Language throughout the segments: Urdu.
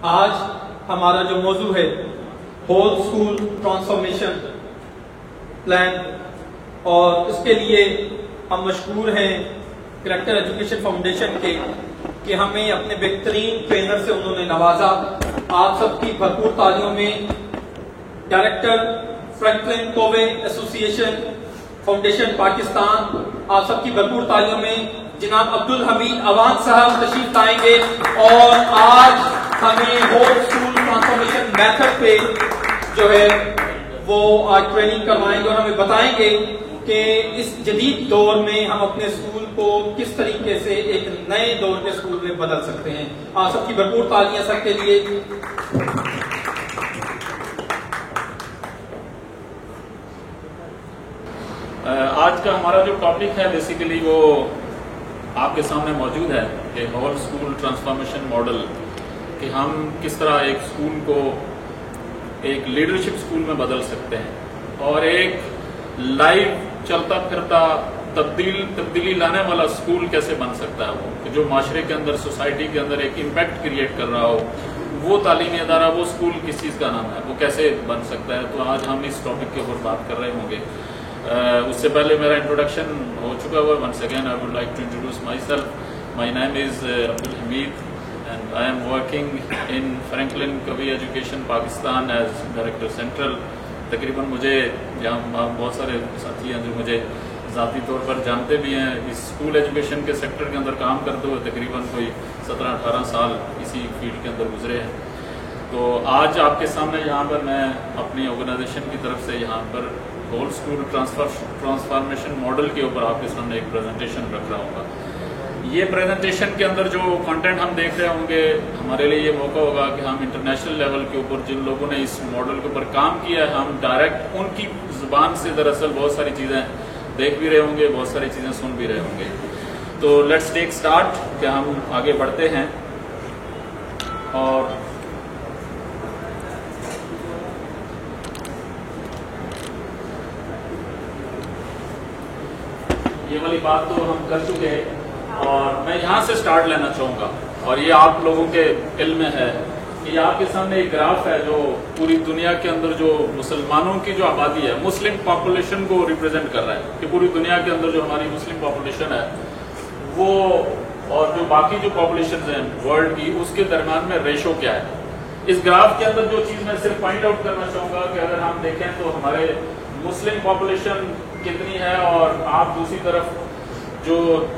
آج ہمارا جو موضوع ہے ہول اسکول ٹرانسفارمیشن پلان، اور اس کے لیے ہم مشکور ہیں کریکٹر ایجوکیشن فاؤنڈیشن کے کہ ہمیں اپنے بہترین ٹرینر سے انہوں نے نوازا۔ آپ سب کی بھرپور تالیوں میں ڈائریکٹر فرینکلن کووے ایسوسی ایشن فاؤنڈیشن پاکستان، آپ سب کی بھرپور تالیوں میں جناب عبدالحمید اوان صاحب تشریف لائیں گے اور آج ہمیں ہول اسکول ٹرانسفارمیشن میتھڈ پہ جو ہے وہ آج ٹریننگ کروائیں گے اور ہمیں بتائیں گے کہ اس جدید دور میں ہم اپنے اسکول کو کس طریقے سے ایک نئے دور کے اسکول میں بدل سکتے ہیں۔ آپ سب کی بھرپور تالیاں سب کے لیے۔ آج کا ہمارا جو ٹاپک ہے بیسیکلی وہ آپ کے سامنے موجود ہے کہ ہول اسکول ٹرانسفارمیشن ماڈل، کہ ہم کس طرح ایک اسکول کو ایک لیڈرشپ اسکول میں بدل سکتے ہیں اور ایک لائیو چلتا پھرتا تبدیلی لانے والا اسکول کیسے بن سکتا ہے، وہ کہ جو معاشرے کے اندر سوسائٹی کے اندر ایک امپیکٹ کریٹ کر رہا ہو، وہ تعلیمی ادارہ وہ اسکول کس چیز کا نام ہے، وہ کیسے بن سکتا ہے۔ تو آج ہم اس ٹاپک کے اوپر بات کر رہے ہوں گے۔ اس سے پہلے میرا انٹروڈکشن ہو چکا ہوا۔ Once again I would like to introduce myself. My name is Abdul Hamid and I am working in Franklin Covey Education Pakistan as director central. تقریباً مجھے یہاں بہت سارے ساتھی ہیں جو مجھے ذاتی طور پر جانتے بھی ہیں، اس اسکول ایجوکیشن کے سیکٹر کے اندر کام کرتے ہوئے تقریباً کوئی 17-18 سال اسی فیلڈ کے اندر گزرے ہیں۔ تو آج آپ کے سامنے یہاں پر میں اپنی آرگنائزیشن کی طرف سے یہاں پر ہول اسکول ٹرانسفارمیشن ماڈل کے اوپر آپ کے سامنے ایک پریزنٹیشن رکھ رہا ہوں گا۔ یہ پریزنٹیشن کے اندر جو کنٹینٹ ہم دیکھ رہے ہوں گے، ہمارے لیے یہ موقع ہوگا کہ ہم انٹرنیشنل لیول کے اوپر جن لوگوں نے اس ماڈل کے اوپر کام کیا ہے، ہم ڈائریکٹ ان کی زبان سے دراصل بہت ساری چیزیں دیکھ بھی رہے ہوں گے، بہت ساری چیزیں سن بھی رہے ہوں گے۔ تو لیٹس ٹیک اسٹارٹ کہ ہم آگے بڑھتے ہیں۔ اور یہ والی بات تو ہم کر چکے ہیں اور میں یہاں سے سٹارٹ لینا چاہوں گا، اور یہ آپ لوگوں کے علم میں ہے کہ یہ آپ کے سامنے ایک گراف ہے جو پوری دنیا کے اندر جو مسلمانوں کی جو آبادی ہے، مسلم پاپولیشن کو ریپرزینٹ کر رہا ہے کہ پوری دنیا کے اندر جو ہماری مسلم پاپولیشن ہے وہ اور جو باقی جو پاپولیشنز ہیں ورلڈ کی، اس کے درمیان میں ریشو کیا ہے۔ اس گراف کے اندر جو چیز میں صرف پوائنٹ آؤٹ کرنا چاہوں گا کہ اگر ہم دیکھیں تو ہمارے مسلم پاپولیشن کتنی ہے اور آپ دوسری طرف جو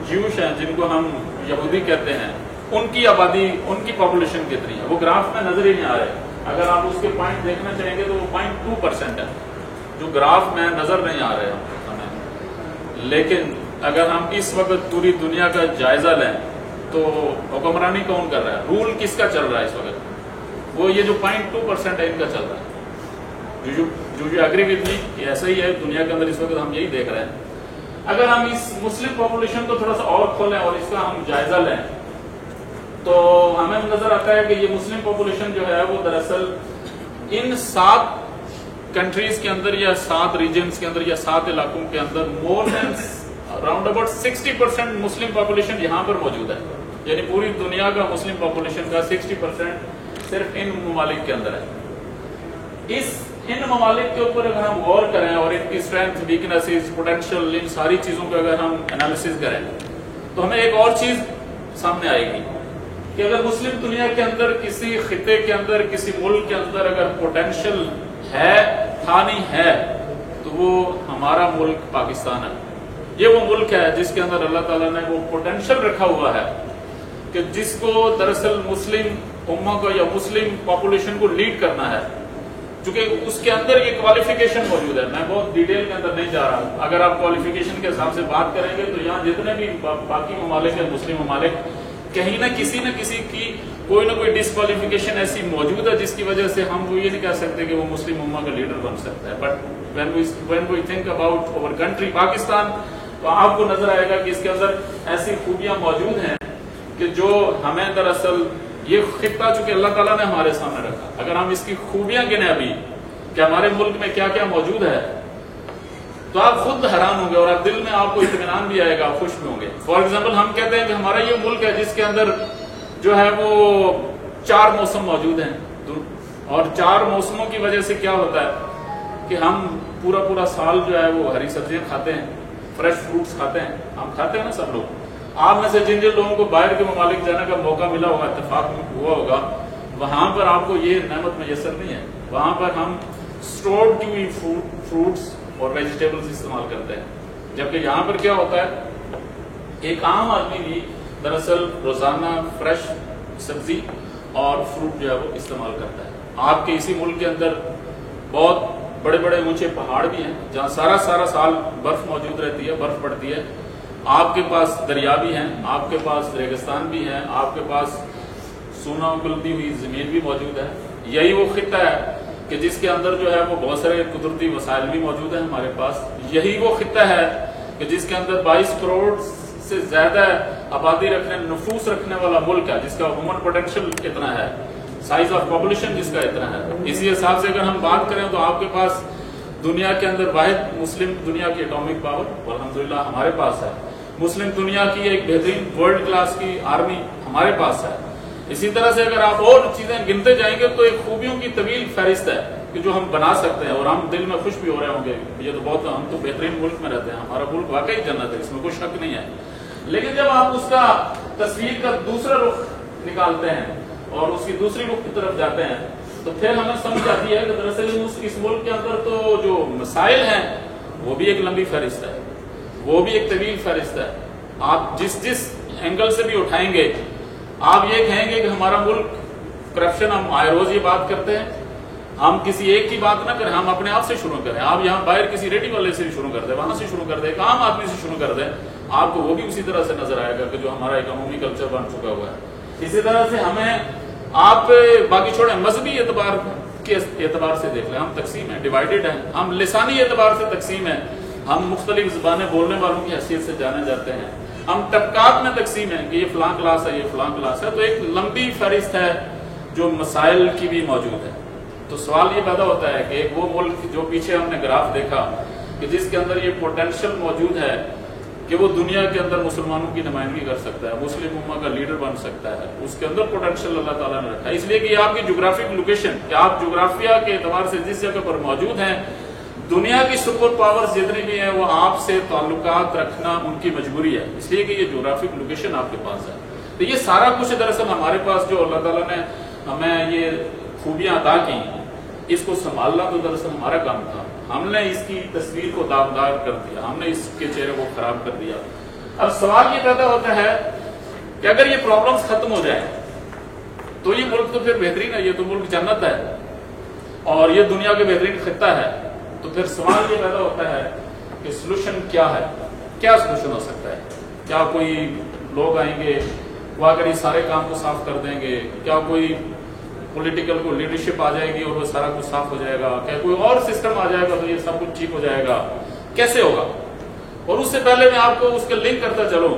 جیوش ہیں جن کو ہم یہودی کہتے ہیں، ان کی آبادی، ان کی پاپولیشن کتنی ہے، وہ گراف میں نظر ہی نہیں آ رہے۔ اگر آپ اس کے پوائنٹ دیکھنا چاہیں گے تو وہ 0.2% ہے جو گراف میں نظر نہیں آ رہے ہمیں۔ لیکن اگر ہم اس وقت پوری دنیا کا جائزہ لیں تو حکمرانی کون کر رہا ہے، رول کس کا چل رہا ہے اس وقت، وہ یہ جو 0.2% ہے ان کا چل رہا ہے۔ جو اگری وتھ می کہ ایسا ہی ہے دنیا کے اندر اس وقت ہم یہی دیکھ رہے ہیں۔ اگر ہم اس مسلم پاپولیشن کو تھوڑا سا اور کھولیں اور اس کا ہم جائزہ لیں تو ہمیں نظر آتا ہے کہ یہ مسلم پاپولیشن جو ہے وہ دراصل ان 7 کنٹریز کے اندر یا 7 ریجنز کے اندر یا 7 علاقوں کے اندر مور دین اراؤنڈ اباؤٹ 60% مسلم پاپولیشن یہاں پر موجود ہے، یعنی پوری دنیا کا مسلم پاپولیشن کا 60% صرف ان ممالک کے اندر ہے۔ ان ممالک کے اوپر اگر ہم غور کریں اور ان کی اسٹرینتھ، ویکنیسز، پوٹینشیل، ان ساری چیزوں کو اگر ہم انالیسز کریں تو ہمیں ایک اور چیز سامنے آئے گی کہ اگر مسلم دنیا کے اندر کسی خطے کے اندر، کسی ملک کے اندر اگر پوٹینشیل ہے، تھا نہیں ہے، تو وہ ہمارا ملک پاکستان ہے۔ یہ وہ ملک ہے جس کے اندر اللہ تعالیٰ نے وہ پوٹینشیل رکھا ہوا ہے کہ جس کو دراصل مسلم امہ کو یا مسلم پاپولیشن کو لیڈ کرنا ہے، چونکہ اس کے اندر یہ کوالیفیکیشن موجود ہے۔ میں بہت ڈیٹیل کے اندر نہیں جا رہا، اگر آپ کوالیفیکیشن کے حساب سے بات کریں گے تو یہاں جتنے بھی باقی ممالک ہیں، مسلم ممالک، کہیں نہ کسی کی کوئی نہ کوئی ڈسکوالیفیکیشن ایسی موجود ہے جس کی وجہ سے ہم وہ یہ نہیں کہہ سکتے کہ وہ مسلم امہ کا لیڈر بن سکتا ہے۔ But when we think about our country Pakistan, تو آپ کو نظر آئے گا کہ اس کے اندر ایسی خوبیاں موجود ہیں کہ جو ہمیں دراصل یہ خطہ چونکہ اللہ تعالیٰ نے ہمارے سامنے رکھا، اگر ہم اس کی خوبیاں گنیں ابھی کہ ہمارے ملک میں کیا کیا موجود ہے تو آپ خود حیران ہوں گے اور آپ دل میں آپ کو اطمینان بھی آئے گا، خوش بھی ہوں گے۔ فار ایگزامپل ہم کہتے ہیں کہ ہمارا یہ ملک ہے جس کے اندر جو ہے وہ 4 موسم موجود ہیں، اور 4 موسموں کی وجہ سے کیا ہوتا ہے کہ ہم پورا سال جو ہے وہ ہری سبزیاں کھاتے ہیں، فریش فروٹس کھاتے ہیں، ہم کھاتے ہیں نا سب لوگ۔ آپ میں سے جن لوگوں کو باہر کے ممالک جانے کا موقع ملا ہوگا، اتفاق ہوا ہوگا، وہاں پر آپ کو یہ نعمت میسر نہیں ہے۔ وہاں پر ہم اسٹورڈ کی ہوئی فروٹس اور ویجیٹیبلز استعمال کرتے ہیں، جبکہ یہاں پر کیا ہوتا ہے، ایک عام آدمی بھی دراصل روزانہ فریش سبزی اور فروٹ جو ہے وہ استعمال کرتا ہے۔ آپ کے اسی ملک کے اندر بہت بڑے بڑے اونچے پہاڑ بھی ہیں جہاں سارا سال برف موجود رہتی ہے، برف پڑتی ہے۔ آپ کے پاس دریا بھی ہیں، آپ کے پاس ریگستان بھی ہیں، آپ کے پاس سونا اگلتی ہوئی زمین بھی موجود ہے۔ یہی وہ خطہ ہے کہ جس کے اندر جو ہے وہ بہت سارے قدرتی وسائل بھی موجود ہیں ہمارے پاس۔ یہی وہ خطہ ہے کہ جس کے اندر 22 کروڑ سے زیادہ آبادی نفوس رکھنے والا ملک ہے، جس کا ہیومن پوٹینشیل اتنا ہے، سائز آف پاپولیشن جس کا اتنا ہے۔ اسی حساب سے اگر ہم بات کریں تو آپ کے پاس دنیا کے اندر واحد مسلم دنیا کی اٹامک پاور الحمدللہ ہمارے پاس ہے، مسلم دنیا کی ایک بہترین ورلڈ کلاس کی آرمی ہمارے پاس ہے۔ اسی طرح سے اگر آپ اور چیزیں گنتے جائیں گے تو ایک خوبیوں کی طویل فہرست ہے کہ جو ہم بنا سکتے ہیں، اور ہم دل میں خوش بھی ہو رہے ہوں گے، یہ تو بہت، ہم تو بہترین ملک میں رہتے ہیں، ہمارا ملک واقعی جنت ہے، اس میں کوئی شک نہیں ہے۔ لیکن جب آپ اس کا تصویر کا دوسرا رخ نکالتے ہیں اور اس کی دوسری رخ کی طرف جاتے ہیں تو پھر ہمیں سمجھ آتی ہے کہ دراصل اس ملک کے اندر تو جو مسائل ہیں وہ بھی ایک لمبی فہرست ہے، وہ بھی ایک طویل فہرست ہے۔ آپ جس اینگل سے بھی اٹھائیں گے آپ یہ کہیں گے کہ ہمارا ملک کرپشن، ہم آئے روز یہ بات کرتے ہیں، ہم کسی ایک کی بات نہ کریں، ہم اپنے آپ سے شروع کریں۔ آپ یہاں باہر کسی ریڈی والے سے بھی شروع کر دیں، وہاں سے شروع کر دیں، ایک عام آدمی سے شروع کر دیں، آپ کو وہ بھی اسی طرح سے نظر آئے گا کہ جو ہمارا ایک عمومی کلچر بن چکا ہوا ہے۔ اسی طرح سے ہمیں آپ باقی چھوڑیں، مذہبی اعتبار کے اعتبار سے دیکھ لیں، ہم تقسیم ہیں، ڈیوائیڈڈ ہیں، ہم لسانی اعتبار سے تقسیم ہیں، ہم مختلف زبانیں بولنے والوں کی حیثیت سے جانے جاتے ہیں، ہم طبقات میں تقسیم ہیں کہ یہ فلاں کلاس ہے، یہ فلاں کلاس ہے، تو ایک لمبی فہرست ہے جو مسائل کی بھی موجود ہے۔ تو سوال یہ پیدا ہوتا ہے کہ ایک وہ ملک جو پیچھے ہم نے گراف دیکھا کہ جس کے اندر یہ پوٹینشل موجود ہے کہ وہ دنیا کے اندر مسلمانوں کی نمائندگی کر سکتا ہے، مسلم امہ کا لیڈر بن سکتا ہے، اس کے اندر پوٹینشل اللہ تعالیٰ نے رکھا ہے، اس لیے کہ یہ آپ کی جغرافک لوکیشن، کہ آپ جغرافیہ کے اعتبار سے جس جگہ پر موجود ہیں، دنیا کی سپر پاورز جتنی بھی ہیں وہ آپ سے تعلقات رکھنا ان کی مجبوری ہے، اس لیے کہ یہ جغرافک لوکیشن آپ کے پاس ہے۔ تو یہ سارا کچھ دراصل ہمارے پاس جو اللہ تعالیٰ نے ہمیں یہ خوبیاں عطا کی، اس کو سنبھالنا تو دراصل ہمارا کام تھا۔ ہم نے اس کی تصویر کو داغدار کر دیا، ہم نے اس کے چہرے کو خراب کر دیا۔ اب سوال یہ پیدا ہوتا ہے کہ اگر یہ پرابلمز ختم ہو جائیں تو یہ ملک تو پھر بہترین ہے، یہ تو ملک جنت ہے اور یہ دنیا کے بہترین خطہ ہے، تو پھر سوال یہ پیدا ہوتا ہے کہ سلوشن کیا ہے، کیا سلوشن ہو سکتا ہے؟ کیا کوئی لوگ آئیں گے وہ اگر یہ سارے کام کو صاف کر دیں گے؟ کیا کوئی پولیٹیکل کو لیڈرشپ آ جائے گی اور وہ سارا کچھ صاف ہو جائے گا؟ کیا کوئی اور سسٹم آ جائے گا تو یہ سب کچھ ٹھیک ہو جائے گا؟ کیسے ہوگا؟ اور اس سے پہلے میں آپ کو اس کے لنک کرتا چلوں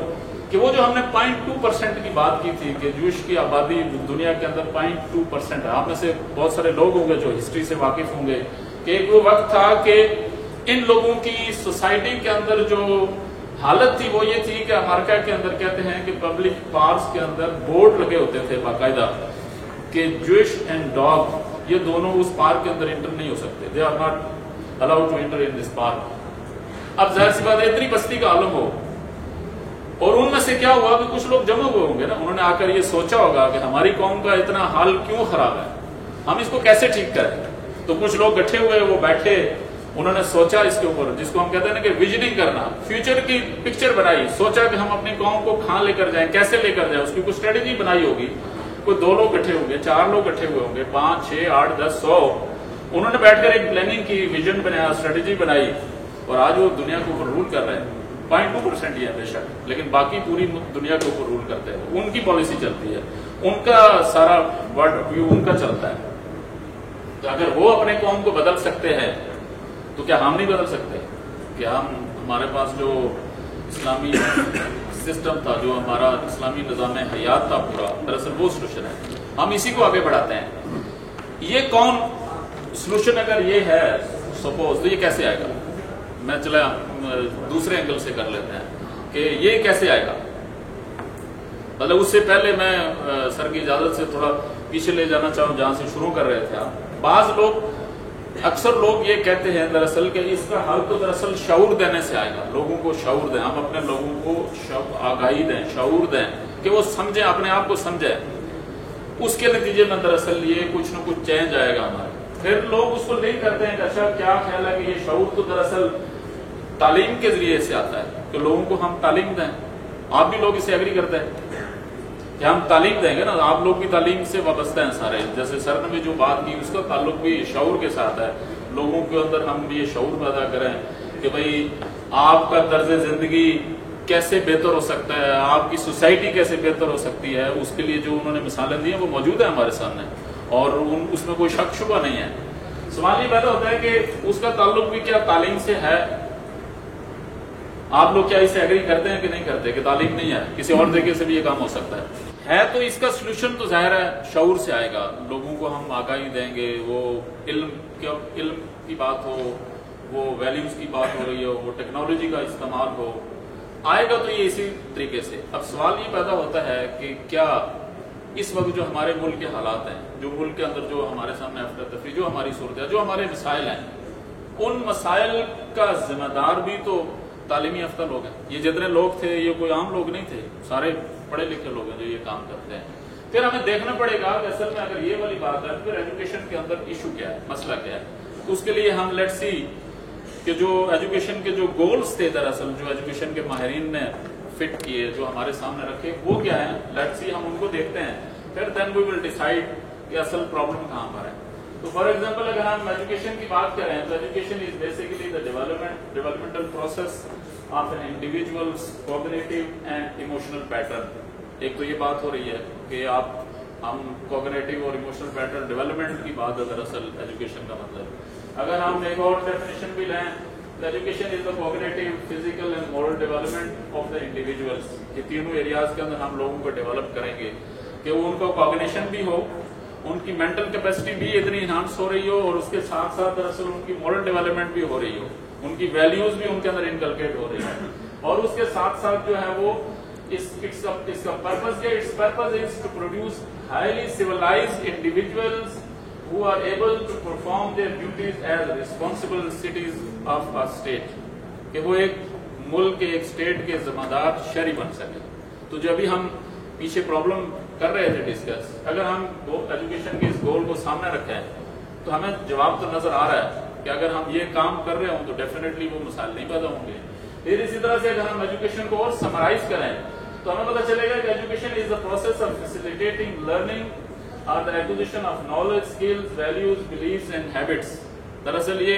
کہ وہ جو ہم نے 0.2% کی بات کی تھی کہ جوش کی آبادی دنیا کے اندر 0.2% ہے، آپ میں سے بہت سارے لوگ ہوں گے جو ہسٹری سے واقف ہوں گے کہ ایک وہ وقت تھا کہ ان لوگوں کی سوسائٹی کے اندر جو حالت تھی وہ یہ تھی کہ امریکہ کے اندر کہتے ہیں کہ پبلک پارکس کے اندر بورڈ لگے ہوتے تھے باقاعدہ کہ جوش اینڈ ڈاگ یہ دونوں اس پارک کے اندر انٹر نہیں ہو سکتے، they are not allowed to enter in this park. اب ظاہر سی بات ہے اتنی بستی کا عالم ہو اور ان میں سے کیا ہوا کہ کچھ لوگ جمع ہوئے ہوں گے نا، انہوں نے آ کر یہ سوچا ہوگا کہ ہماری قوم کا اتنا حال کیوں خراب ہے، ہم اس کو کیسے ٹھیک کریں؟ تو کچھ لوگ اکٹھے ہوئے، وہ بیٹھے، انہوں نے سوچا اس کے اوپر، جس کو ہم کہتے ہیں نا کہ ویژننگ کرنا، فیوچر کی پکچر بنائی، سوچا کہ ہم اپنی قوم کو کہاں لے کر جائیں، کیسے لے کر جائیں، اس کی کوئی اسٹریٹجی بنائی ہوگی۔ کوئی 2 لوگ اکٹھے ہوں گے، 4 لوگ اکٹھے ہوئے ہوں گے، 5 6 8 10 100، انہوں نے بیٹھ کر ایک پلاننگ کی، ویژن بنایا، اسٹریٹجی بنائی، اور آج وہ دنیا کے اوپر رول کر رہے ہیں۔ 0.2% ہی ہے بے شک، لیکن باقی پوری دنیا کے اوپر رول کرتے ہیں، ان کی پالیسی چلتی ہے، ان کا سارا ورلڈ ویو ان کا چلتا ہے۔ تو اگر وہ اپنے قوم کو بدل سکتے ہیں تو کیا ہم نہیں بدل سکتے؟ کہ ہمارے پاس جو اسلامی سسٹم تھا، جو ہمارا اسلامی نظام حیات تھا پورا، دراصل وہ سلوشن ہے، ہم اسی کو آگے بڑھاتے ہیں۔ یہ کون سلوشن اگر یہ ہے سپوز، تو یہ کیسے آئے گا؟ میں چلا دوسرے اینگل سے کر لیتے ہیں کہ یہ کیسے آئے گا۔ مطلب اس سے پہلے میں سر کی اجازت سے تھوڑا پیچھے لے جانا چاہوں جہاں سے شروع کر رہے تھے آپ. بعض لوگ اکثر لوگ یہ کہتے ہیں دراصل کہ اس کا حل تو دراصل شعور دینے سے آئے گا. لوگوں کو شعور دیں, ہم اپنے لوگوں کو آگاہی دیں, شعور دیں کہ وہ سمجھیں, اپنے آپ کو سمجھیں. اس کے نتیجے میں دراصل یہ کچھ نہ کچھ چینج آئے گا ہمارے. پھر لوگ اس کو نہیں کرتے ہیں کہ اچھا کیا خیال ہے کہ یہ شعور تو دراصل تعلیم کے ذریعے سے آتا ہے کہ لوگوں کو ہم تعلیم دیں. آپ بھی لوگ اسے ایگری کرتے ہیں کہ ہم تعلیم دیں گے نا, آپ لوگ بھی تعلیم سے وابستہ ہیں سارے. جیسے سر نے بھی جو بات کی اس کا تعلق بھی شعور کے ساتھ ہے. لوگوں کے اندر ہم یہ شعور پیدا کریں کہ بھئی آپ کا طرز زندگی کیسے بہتر ہو سکتا ہے, آپ کی سوسائٹی کیسے بہتر ہو سکتی ہے. اس کے لیے جو انہوں نے مثالیں دی ہیں وہ موجود ہیں ہمارے سامنے اور اس میں کوئی شک شبہ نہیں ہے. سوال یہ پیدا ہوتا ہے کہ اس کا تعلق بھی کیا تعلیم سے ہے. آپ لوگ کیا اسے ایگری کرتے ہیں کہ نہیں کرتے کہ تعلیم نہیں ہے, کسی اور طریقے سے بھی یہ کام ہو سکتا ہے. تو اس کا سلوشن تو ظاہر ہے شعور سے آئے گا. لوگوں کو ہم آگاہی دیں گے, وہ علم کی بات ہو, وہ ویلیوز کی بات ہو رہی ہو, وہ ٹیکنالوجی کا استعمال ہو, آئے گا تو یہ اسی طریقے سے. اب سوال یہ پیدا ہوتا ہے کہ کیا اس وقت جو ہمارے ملک کے حالات ہیں, جو ملک کے اندر جو ہمارے سامنے افراتفری, جو ہماری صورت ہے, جو ہمارے مسائل ہیں, ان مسائل کا ذمہ دار بھی تو تعلیمی یافتہ لوگ ہیں. یہ جتنے لوگ تھے یہ کوئی عام لوگ نہیں تھے, سارے پڑھے لکھے لوگ ہیں جو یہ کام کرتے ہیں. پھر ہمیں دیکھنا پڑے گا کہ اصل میں اگر یہ والی بات ہے پھر ایجوکیشن کے اندر ایشو کیا ہے, مسئلہ کیا ہے. تو اس کے لیے ہم لیٹ سی کہ جو ایجوکیشن کے جو گولز تھے دراصل جو ایجوکیشن کے ماہرین نے فٹ کیے, جو ہمارے سامنے رکھے, وہ کیا ہیں, لیٹ سی ہم ان کو دیکھتے ہیں. پھر دین وی ول ڈیسائیڈ کہ اصل پرابلم کہاں پر ہے. تو فار ایگزامپل اگر ہم ایجوکیشن کی بات کریں تو education is basically the developmental process of an individuals cognitive and emotional pattern. ایک تو یہ بات ہو رہی ہے کہ ہم کوگنیٹو اور ایموشنل پیٹرن ڈیولپمنٹ کی بات ہے دراصل ایجوکیشن کا مطلب. اگر ہم ایک اور ڈیفینیشن بھی لیں تو education is the cognitive, physical and moral development of the individuals. یہ تینوں ایریاز کے اندر ہم لوگوں کو ڈیولپ کریں گے کہ ان کو کوگنیشن بھی ہو, ان کی مینٹل کیپیسٹی بھی اتنی انہانس ہو رہی ہو, اور اس کے ساتھ ساتھ دراصل ان کی مورل ڈیولپمنٹ بھی ہو رہی ہو, ان کی ویلیوز بھی ان کے اندر انکلکیٹ ہو رہی ہے. اور اس کے ساتھ ساتھ جو ہے وہ اس کا پرپز کیا, it's purpose is to produce highly civilized individuals who are able to perform their duties as responsible citizens of a state. کہ وہ ایک ملک کے, ایک اسٹیٹ کے ذمہ دار شہری بن سکے. تو جو ابھی ہم پیچھے پرابلم کر رہے تھے ڈسکس, اگر ہم ایجوکیشن کے اس گول کو سامنے رکھیں تو ہمیں جواب تو نظر آ رہا ہے کہ اگر ہم یہ کام کر رہے ہوں تو ڈیفینیٹلی وہ مسائل نہیں پیدا ہوں گے. پھر اسی طرح سے اگر ہم ایجوکیشن کو اور سمرائز کریں تو ہمیں پتہ چلے گا کہ education is the process of facilitating learning اور the acquisition of knowledge, skills, values, beliefs and habits. دراصل یہ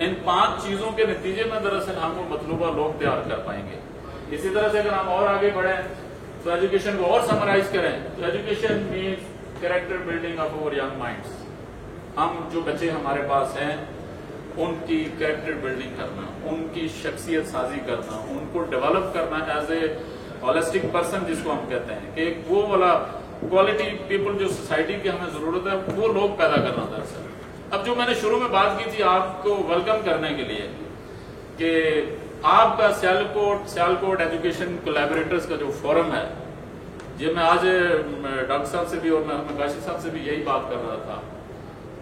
ان 5 چیزوں کے نتیجے میں دراصل ہم وہ مطلوبہ لوگ تیار کر پائیں گے. اسی طرح سے اگر ہم اور آگے بڑھیں تو ایجوکیشن کو اور سمرائز کریں تو education means character building of our young minds. ہم جو بچے ہمارے پاس ہیں ان کی کریکٹر بلڈنگ کرنا, ان کی شخصیت سازی کرنا, ان کو ڈیولپ کرنا ایز اے ہولسٹک پرسن جس کو ہم کہتے ہیں, کہ ایک وہ والا کوالٹی پیپل جو سوسائٹی کی ہمیں ضرورت ہے وہ لوگ پیدا کرنا دراصل. اب جو میں نے شروع میں بات کی تھی آپ کو ویلکم کرنے کے لیے کہ آپ کا سیالکوٹ ایجوکیشن کولیبریٹرز کا جو فورم ہے, یہ میں آج ڈاکٹر صاحب سے بھی اور میں کاشف صاحب سے بھی یہی بات کر رہا تھا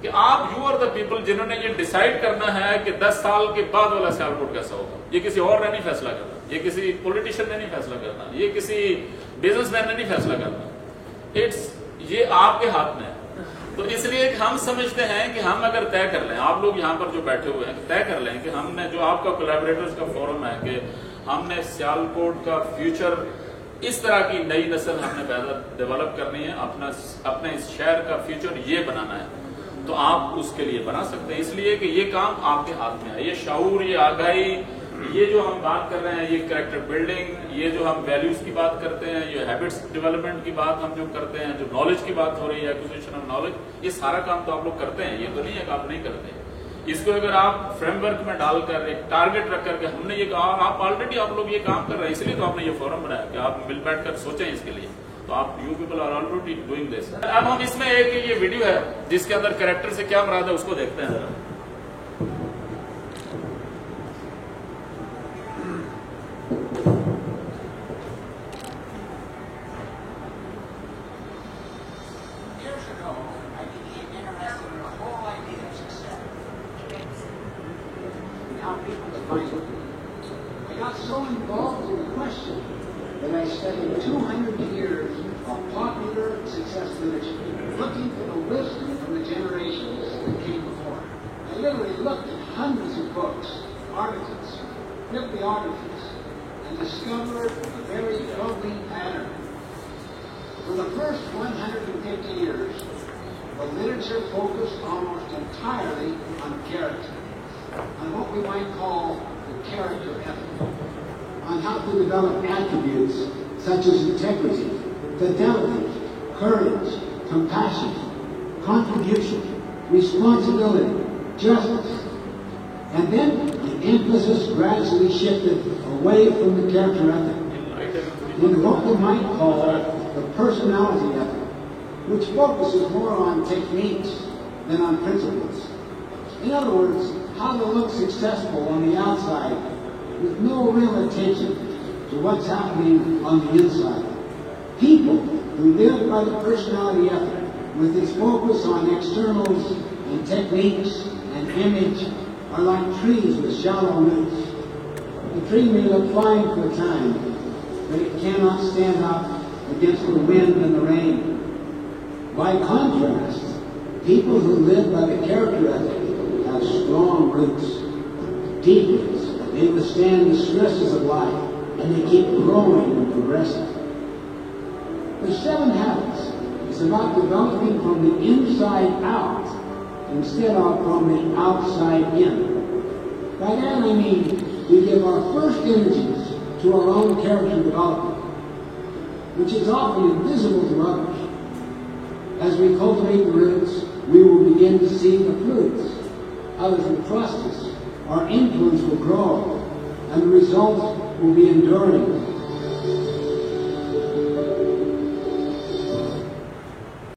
کہ آپ یو آر دا پیپل جنہوں نے یہ ڈیسائیڈ کرنا ہے کہ 10 سال کے بعد والا سیالکوٹ کیسا ہوگا. یہ کسی اور نے نہیں فیصلہ کرنا, یہ کسی پولیٹیشین نے نہیں فیصلہ کرنا, یہ کسی بزنس مین نے نہیں فیصلہ کرنا. یہ آپ کے ہاتھ میں ہے. تو اس لیے کہ ہم سمجھتے ہیں کہ ہم اگر طے کر لیں, آپ لوگ یہاں پر جو بیٹھے ہوئے ہیں طے کر لیں کہ ہم نے جو آپ کا کولیبریٹرز کا فورم ہے کہ ہم نے سیالکوٹ کا فیوچر اس طرح کی نئی نسل ہم نے پیدا ڈیولپ کرنی ہے, اپنے اس شہر کا فیوچر یہ بنانا ہے, تو آپ اس کے لیے بنا سکتے ہیں. اس لیے کہ یہ کام آپ کے ہاتھ میں ہے. یہ شعور, یہ آگاہی, یہ جو ہم بات کر رہے ہیں, یہ کریکٹر بلڈنگ, یہ جو ہم ویلیوز کی بات کرتے ہیں, یہ ہیبٹس ڈیولپمنٹ کی بات ہم جو کرتے ہیں, جو نالج کی بات ہو رہی ہے, ایکوزیشن آف نالج, یہ سارا کام تو آپ لوگ کرتے ہیں. یہ تو نہیں ہے کہ آپ نہیں کرتے. اس کو اگر آپ فریم ورک میں ڈال کر ایک ٹارگٹ رکھ کر کے ہم نے یہ کہا, آپ آلریڈی آپ لوگ یہ کام کر رہے ہیں, اس لیے تو آپ نے یہ فورم بنایا کہ آپ مل بیٹھ کر سوچیں اس کے لیے. تو آپ you people are already doing this. اب ہم اس میں ایک یہ ویڈیو ہے جس کے اندر کریکٹر سے کیا مراد ہے اس کو دیکھتے ہیں ذرا. find it. I got so involved in the question that I studied 200 years of popular success literature, looking for the wisdom from the generations that came before. I literally looked at hundreds of books, articles, bibliographies, and discovered a very troubling pattern. For the first 150 years, the literature focused almost entirely on character, on what we might call the character ethic, on how to develop attributes such as integrity, fidelity, courage, compassion, contribution, responsibility, justice. And then the emphasis gradually shifted away from the character ethic into what we might call the personality ethic, which focuses more on techniques than on principles. In other words, how to look successful on the outside with no real attention to what's happening on the inside. People who live by the personality ethic with its focus on externals and techniques and image are like trees with shallow roots. The tree may look fine for a time, but it cannot stand up against the wind and the rain. By contrast, people who live by the character ethic have strong roots, deep roots. They withstand the stresses of life, and they keep growing and progressing. The 7 Habits is about developing from the inside out instead of from the outside in. By that I mean we give our first energies to our own character development, which is often invisible to others. As we cultivate the roots, we will begin to see the fruits. Others will trust us. Our influence will grow, and the result will be enduring.